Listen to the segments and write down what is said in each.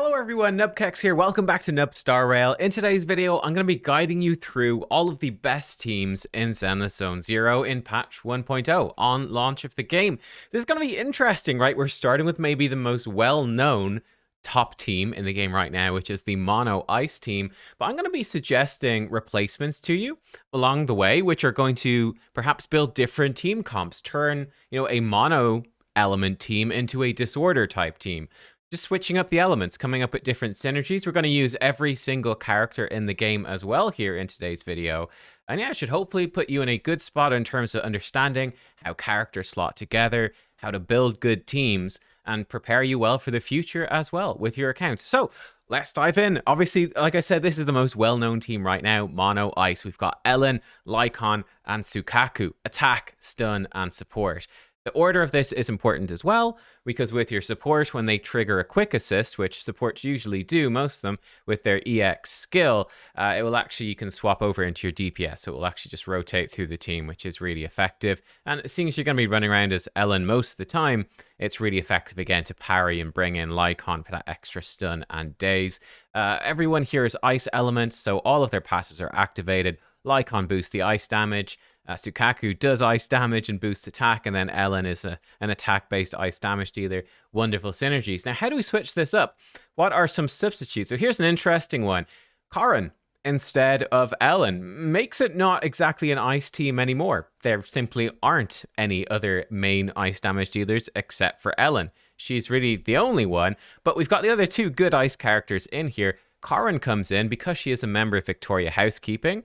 Hello everyone, nubkeks here. Welcome back to Nub Star Rail. In today's video, I'm going to be guiding you through all of the best teams in Zenless Zone Zero in patch 1.0 on launch of the game. This is going to be interesting, right? We're starting with maybe the most well-known top team in the game right now, which is the Mono Ice team. But I'm going to be suggesting replacements to you along the way, which are going to perhaps build different team comps, turn, a mono element team into a disorder type team. Just switching up the elements, coming up with different synergies. We're going to use every single character in the game as well here in today's video. And yeah, it should hopefully put you in a good spot in terms of understanding how characters slot together, how to build good teams, and prepare you well for the future as well with your account. So let's dive in. Obviously, like I said, this is the most well-known team right now, Mono Ice. We've got Ellen, Lycon, and Sukaku. Attack, stun, and support. The order of this is important as well, because with your support, when they trigger a quick assist, which supports usually do, most of them, with their EX skill, it will actually, you can swap over into your DPS, so it will actually just rotate through the team, which is really effective. And seeing as you're going to be running around as Ellen most of the time, it's really effective again to parry and bring in Lycon for that extra stun and daze. Everyone here is ice element, so all of their passes are activated. Lycon boosts the ice damage. Sukaku does ice damage and boosts attack, and then Ellen is an attack-based ice damage dealer. Wonderful synergies. Now, how do we switch this up? What are some substitutes? So here's an interesting one. Karin instead of Ellen makes it not exactly an ice team anymore. There simply aren't any other main ice damage dealers except for Ellen. She's really the only one, but we've got the other two good ice characters in here. Karin comes in because she is a member of Victoria Housekeeping.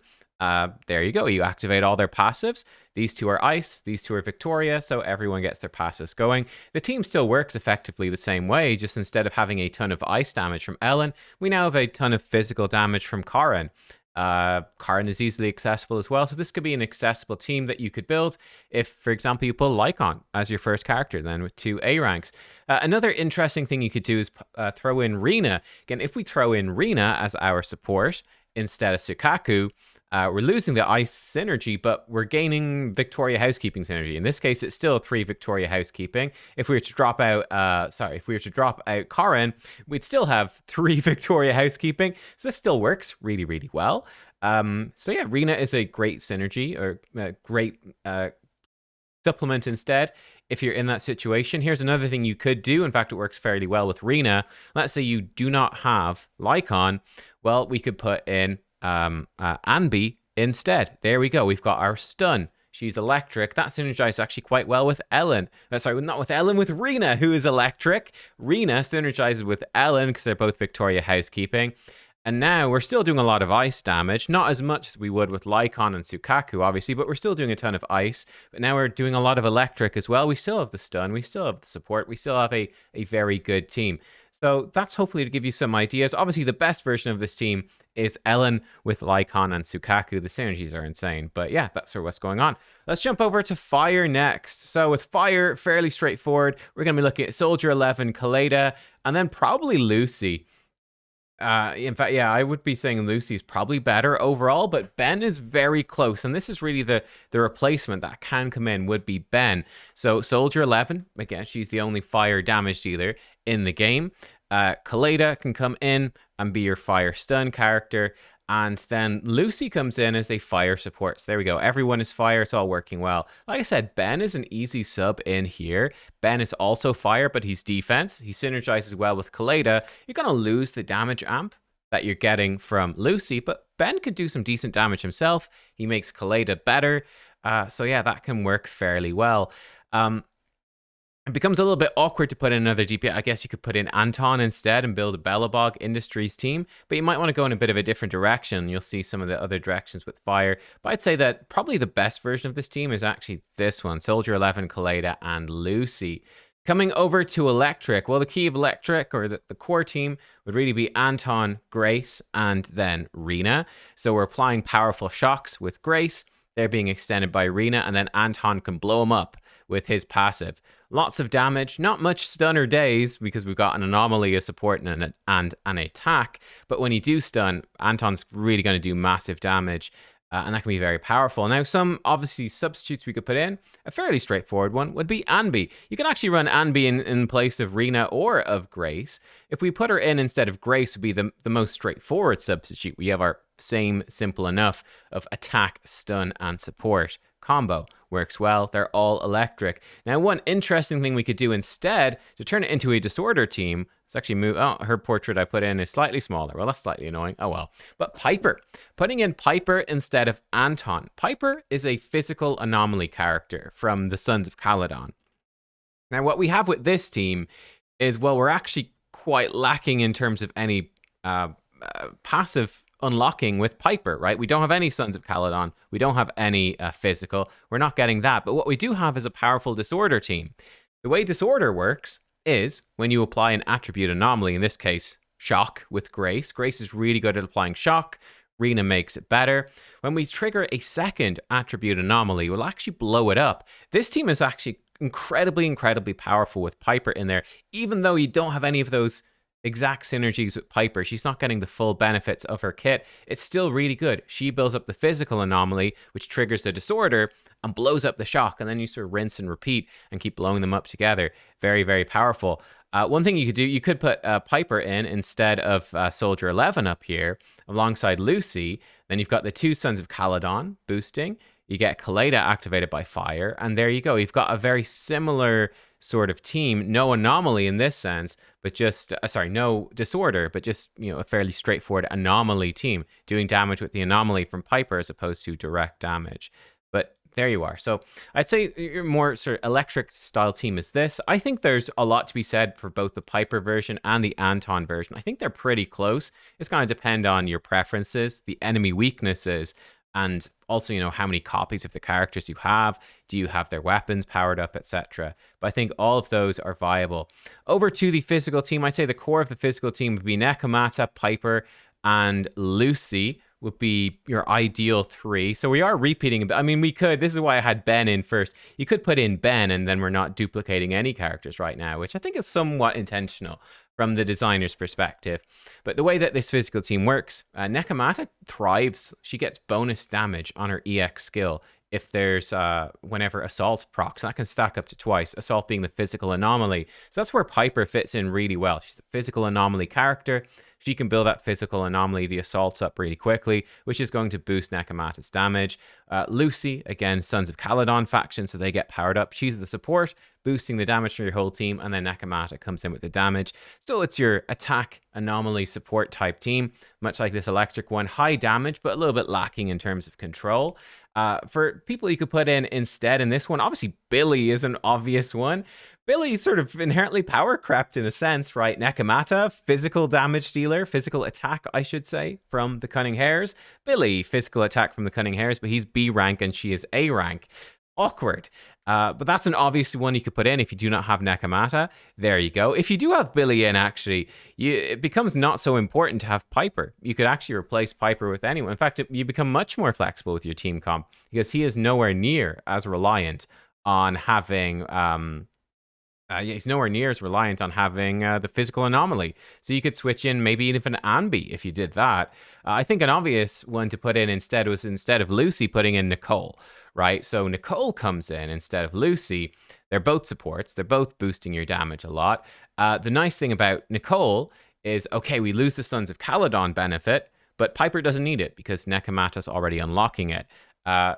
There you go. You activate all their passives. These two are ice, these two are Victoria, so everyone gets their passives going. The team still works effectively the same way, just instead of having a ton of ice damage from Ellen, we now have a ton of physical damage from Karin. Karin is easily accessible as well, so this could be an accessible team that you could build if, for example, you pull Lycon as your first character, then with 2 A ranks. Another interesting thing you could do is throw in Rina. Again, if we throw in Rina as our support instead of Sukaku, we're losing the ice synergy, but we're gaining Victoria Housekeeping synergy. In this case, it's still 3 Victoria Housekeeping. If we were to drop out, if we were to drop out Karin, we'd still have 3 Victoria Housekeeping. So this still works really, really well. So yeah, Rina is a great synergy or a great supplement instead. If you're in that situation, here's another thing you could do. In fact, it works fairly well with Rina. Let's say you do not have Lycon. Well, we could put in Anby instead. There we go. We've got our stun. She's electric. That synergizes actually quite well with Ellen. Sorry, not with Ellen, with Rina, who is electric. Rina synergizes with Ellen because they're both Victoria Housekeeping. And now we're still doing a lot of ice damage, not as much as we would with Lycon and Sukaku, obviously, but we're still doing a ton of ice. But now we're doing a lot of electric as well. We still have the stun. We still have the support. We still have a very good team. So that's hopefully to give you some ideas. Obviously, the best version of this team is Ellen with Lycon and Sukaku. The synergies are insane. But yeah, that's sort of what's going on. Let's jump over to Fire next. So with Fire, fairly straightforward. We're going to be looking at Soldier 11, Kaleda, and then probably Lucy. In fact, yeah, I would be saying Lucy's probably better overall, but Ben is very close, and this is really the replacement that can come in would be Ben. So Soldier 11, again, she's the only fire damage dealer in the game. Kaleda can come in and be your fire stun character, and then Lucy comes in as a fire support. So there we go. Everyone is fire. It's all working well. Like I said, Ben is an easy sub in here. Ben is also fire, but he's defense. He synergizes well with Kaleda. You're going to lose the damage amp that you're getting from Lucy, but Ben could do some decent damage himself. He makes Kaleda better. So yeah, that can work fairly well. It becomes a little bit awkward to put in another DPS. I guess you could put in Anton instead and build a Belobog Industries team, but you might want to go in a bit of a different direction. You'll see some of the other directions with Fire, but I'd say that probably the best version of this team is actually this one, Soldier 11, Kaleda, and Lucy. Coming over to Electric, well, the key of Electric, or the core team, would really be Anton, Grace, and then Rina. So we're applying powerful shocks with Grace. They're being extended by Rina, and then Anton can blow them up with his passive. Lots of damage, not much stun or daze because we've got an anomaly, a support, and an attack. But when you do stun, Anton's really going to do massive damage. And that can be very powerful. Now, some obviously substitutes we could put in. A fairly straightforward one would be Anbi. You can actually run Anbi in place of Rena or of Grace. If we put her in instead of Grace, would be the most straightforward substitute. We have our same simple enough of attack, stun, and support combo. Works well. They're all electric. Now, one interesting thing we could do instead to turn it into a disorder team. Let's actually move. Oh, her portrait I put in is slightly smaller. Well, that's slightly annoying. Oh well. But Piper. Putting in Piper instead of Anton. Piper is a physical anomaly character from the Sons of Caledon. Now, what we have with this team is, well, we're actually quite lacking in terms of any passive unlocking with Piper, right? We don't have any Sons of Caledon. We don't have any physical. We're not getting that. But what we do have is a powerful disorder team. The way disorder works is when you apply an attribute anomaly, in this case, shock with Grace. Grace is really good at applying shock. Rena makes it better. When we trigger a second attribute anomaly, we'll actually blow it up. This team is actually incredibly, incredibly powerful with Piper in there, even though you don't have any of those exact synergies with Piper. She's not getting the full benefits of her kit. It's still really good. She builds up the physical anomaly, which triggers the disorder and blows up the shock, and then you sort of rinse and repeat and keep blowing them up together. Very, very powerful. One thing you could do, you could put Piper in instead of Soldier 11 up here alongside Lucy. Then you've got the two Sons of Caledon boosting. You get Kaleda activated by fire, and there you go. You've got a very similar sort of team. No anomaly in this sense, but just, no disorder, but just, a fairly straightforward anomaly team doing damage with the anomaly from Piper as opposed to direct damage. But there you are. So I'd say your more sort of electric style team is this. I think there's a lot to be said for both the Piper version and the Anton version. I think they're pretty close. It's going to depend on your preferences, the enemy weaknesses, and also, how many copies of the characters you have. Do you have their weapons powered up, etc.? But I think all of those are viable. Over to the physical team, I'd say the core of the physical team would be Nekomata, Piper, and Lucy would be your ideal three. So we are repeating a bit. I mean, we could. This is why I had Ben in first. You could put in Ben, and then we're not duplicating any characters right now, which I think is somewhat intentional from the designer's perspective. But the way that this physical team works, Nekomata thrives. She gets bonus damage on her EX skill if there's whenever assault procs. That can stack up to twice, assault being the physical anomaly. So that's where Piper fits in really well. She's a physical anomaly character. She can build that physical anomaly, the assaults up really quickly, which is going to boost Nekomata's damage. Lucy, again, Sons of Caledon faction, so they get powered up. She's the support, boosting the damage for your whole team, and then Nekomata comes in with the damage. So it's your attack anomaly support type team, much like this electric one. High damage, but a little bit lacking in terms of control. For people you could put in instead in this one, obviously Billy is an obvious one. Billy's sort of inherently power crept in a sense, right? Nekomata, physical damage dealer, physical attack, I should say, from the Cunning Hares. Billy, physical attack from the Cunning Hares, but he's B rank and she is A rank. Awkward. But that's an obvious one you could put in if you do not have Nekomata. There you go. If you do have Billy in, actually, it becomes not so important to have Piper. You could actually replace Piper with anyone. In fact, you become much more flexible with your team comp because he is nowhere near as reliant on having... he's nowhere near as reliant on having the physical anomaly. So you could switch in maybe even Anbi if you did that. I think an obvious one to put in instead was, instead of Lucy, putting in Nicole, right? So Nicole comes in instead of Lucy. They're both supports. They're both boosting your damage a lot. The nice thing about Nicole is, okay, we lose the Sons of Caledon benefit, but Piper doesn't need it because Nekomata's already unlocking it.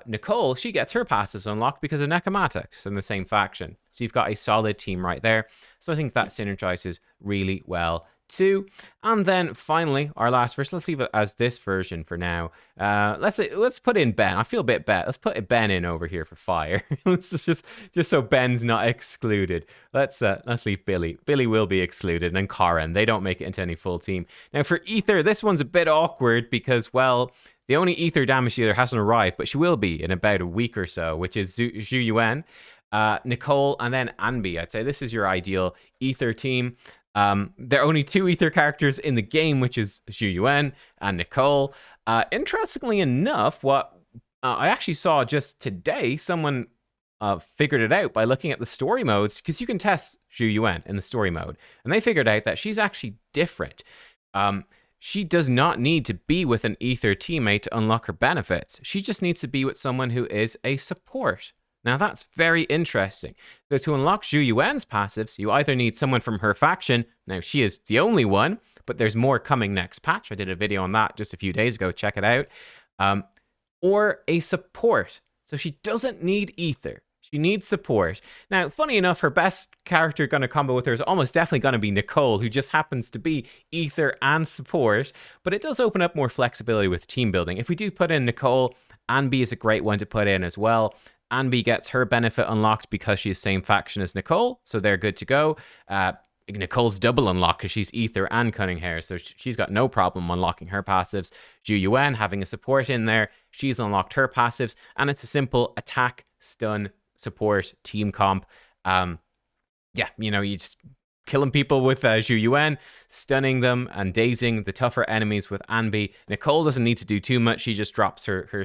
Nicole, she gets her passes unlocked because of Nekomata, in the same faction. So you've got a solid team right there. So I think that synergizes really well too. And then finally, our last version, let's leave it as this version for now. Let's put in Ben. I feel a bit bad. Let's put Ben in over here for fire. Let's just so Ben's not excluded. Let's leave Billy. Billy will be excluded, and Karen. They don't make it into any full team. Now for Ether, this one's a bit awkward because, well, the only Ether damage dealer hasn't arrived, but she will be in about a week or so, which is Zhu Yuan, Nicole, and then Anbi. I'd say this is your ideal Ether team. There are only two Ether characters in the game, which is Zhu Yuan and Nicole. Interestingly enough, what I actually saw just today, someone figured it out by looking at the story modes, because you can test Zhu Yuan in the story mode, and they figured out that she's actually different. she does not need to be with an Ether teammate to unlock her benefits. She just needs to be with someone who is a support. Now that's very interesting. So to unlock Zhu Yuan's passives, you either need someone from her faction. Now she is the only one, but there's more coming next patch. I did a video on that just a few days ago. Check it out. Or a support. So she doesn't need Ether. She needs support. Now, funny enough, her best character going to combo with her is almost definitely going to be Nicole, who just happens to be Ether and support. But it does open up more flexibility with team building. If we do put in Nicole, Anby is a great one to put in as well. Anby gets her benefit unlocked because she's the same faction as Nicole, so they're good to go. Nicole's double unlock because she's Ether and Cunning Hair, so she's got no problem unlocking her passives. Zhu Yuan having a support in there, she's unlocked her passives, and it's a simple attack, stun, support, team comp. Yeah, you know, you just killing people with Zhu Yuan, stunning them and dazing the tougher enemies with Anby. Nicole doesn't need to do too much. She just drops her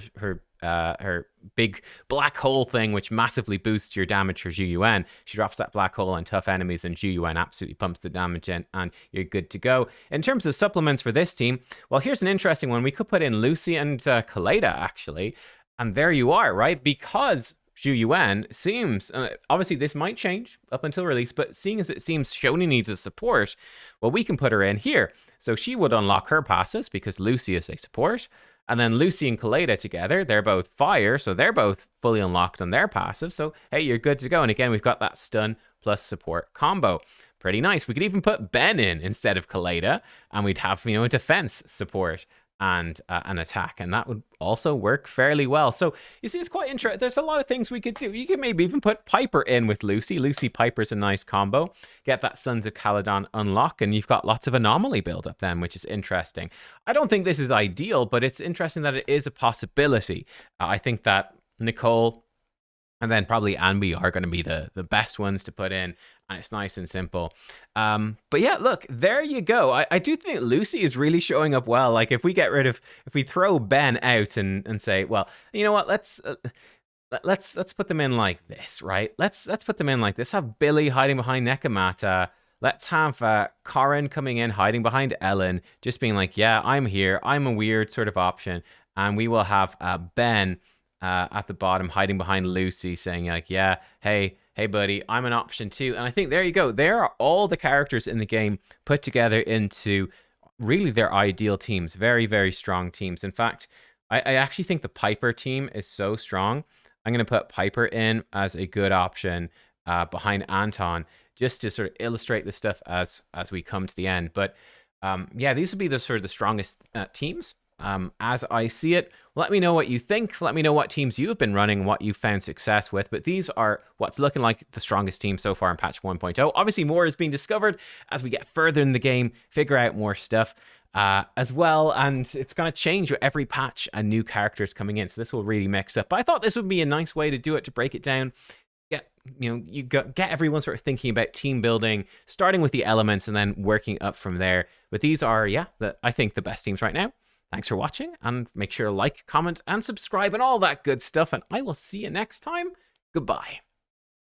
big black hole thing, which massively boosts your damage for Zhu Yuan. She drops that black hole on tough enemies, and Zhu Yuan absolutely pumps the damage in, and you're good to go. In terms of supplements for this team, well, here's an interesting one. We could put in Lucy and Kaleda, actually. And there you are, right? Because Zhu Yuan seems, obviously this might change up until release, but seeing as it seems Shoni needs a support, well, we can put her in here. So she would unlock her passives because Lucy is a support. And then Lucy and Kaleda together, they're both fire, so they're both fully unlocked on their passive. So, hey, you're good to go. And again, we've got that stun plus support combo. Pretty nice. We could even put Ben in instead of Kaleda, and we'd have, you know, a defense support and an attack, and that would also work fairly well. So you see, it's quite interesting. There's a lot of things we could do. You could maybe even put Piper in with Lucy. Lucy Piper's a nice combo. Get that Sons of Caledon unlock, and you've got lots of anomaly build up then, which is interesting. I don't think this is ideal, but it's interesting that it is a possibility. I think that Nicole and then probably Anby are going to be the best ones to put in, and it's nice and simple. But yeah, look, there you go. I do think Lucy is really showing up well. Like if we throw Ben out and say, well, you know what, let's put them in like this, right? Let's put them in like this. Have Billy hiding behind Nekomata. Let's have Corin coming in, hiding behind Ellen, just being like, yeah, I'm here. I'm a weird sort of option. And we will have Ben at the bottom, hiding behind Lucy, saying like, yeah, hey buddy, I'm an option too. And I think there you go. There are all the characters in the game put together into really their ideal teams. Very, very strong teams. In fact, I actually think the Piper team is so strong. I'm going to put Piper in as a good option behind Anton, just to sort of illustrate the stuff as we come to the end. But yeah, these would be the sort of the strongest teams. As I see it. Let me know what you think. Let me know what teams you've been running, what you've found success with. But these are what's looking like the strongest team so far in patch 1.0. Obviously, more is being discovered as we get further in the game, figure out more stuff as well. And it's going to change with every patch and new characters coming in. So this will really mix up. But I thought this would be a nice way to do it, to break it down. Get everyone sort of thinking about team building, starting with the elements and then working up from there. But these are, yeah, I think the best teams right now. Thanks for watching, and make sure to like, comment, and subscribe, and all that good stuff, and I will see you next time. Goodbye.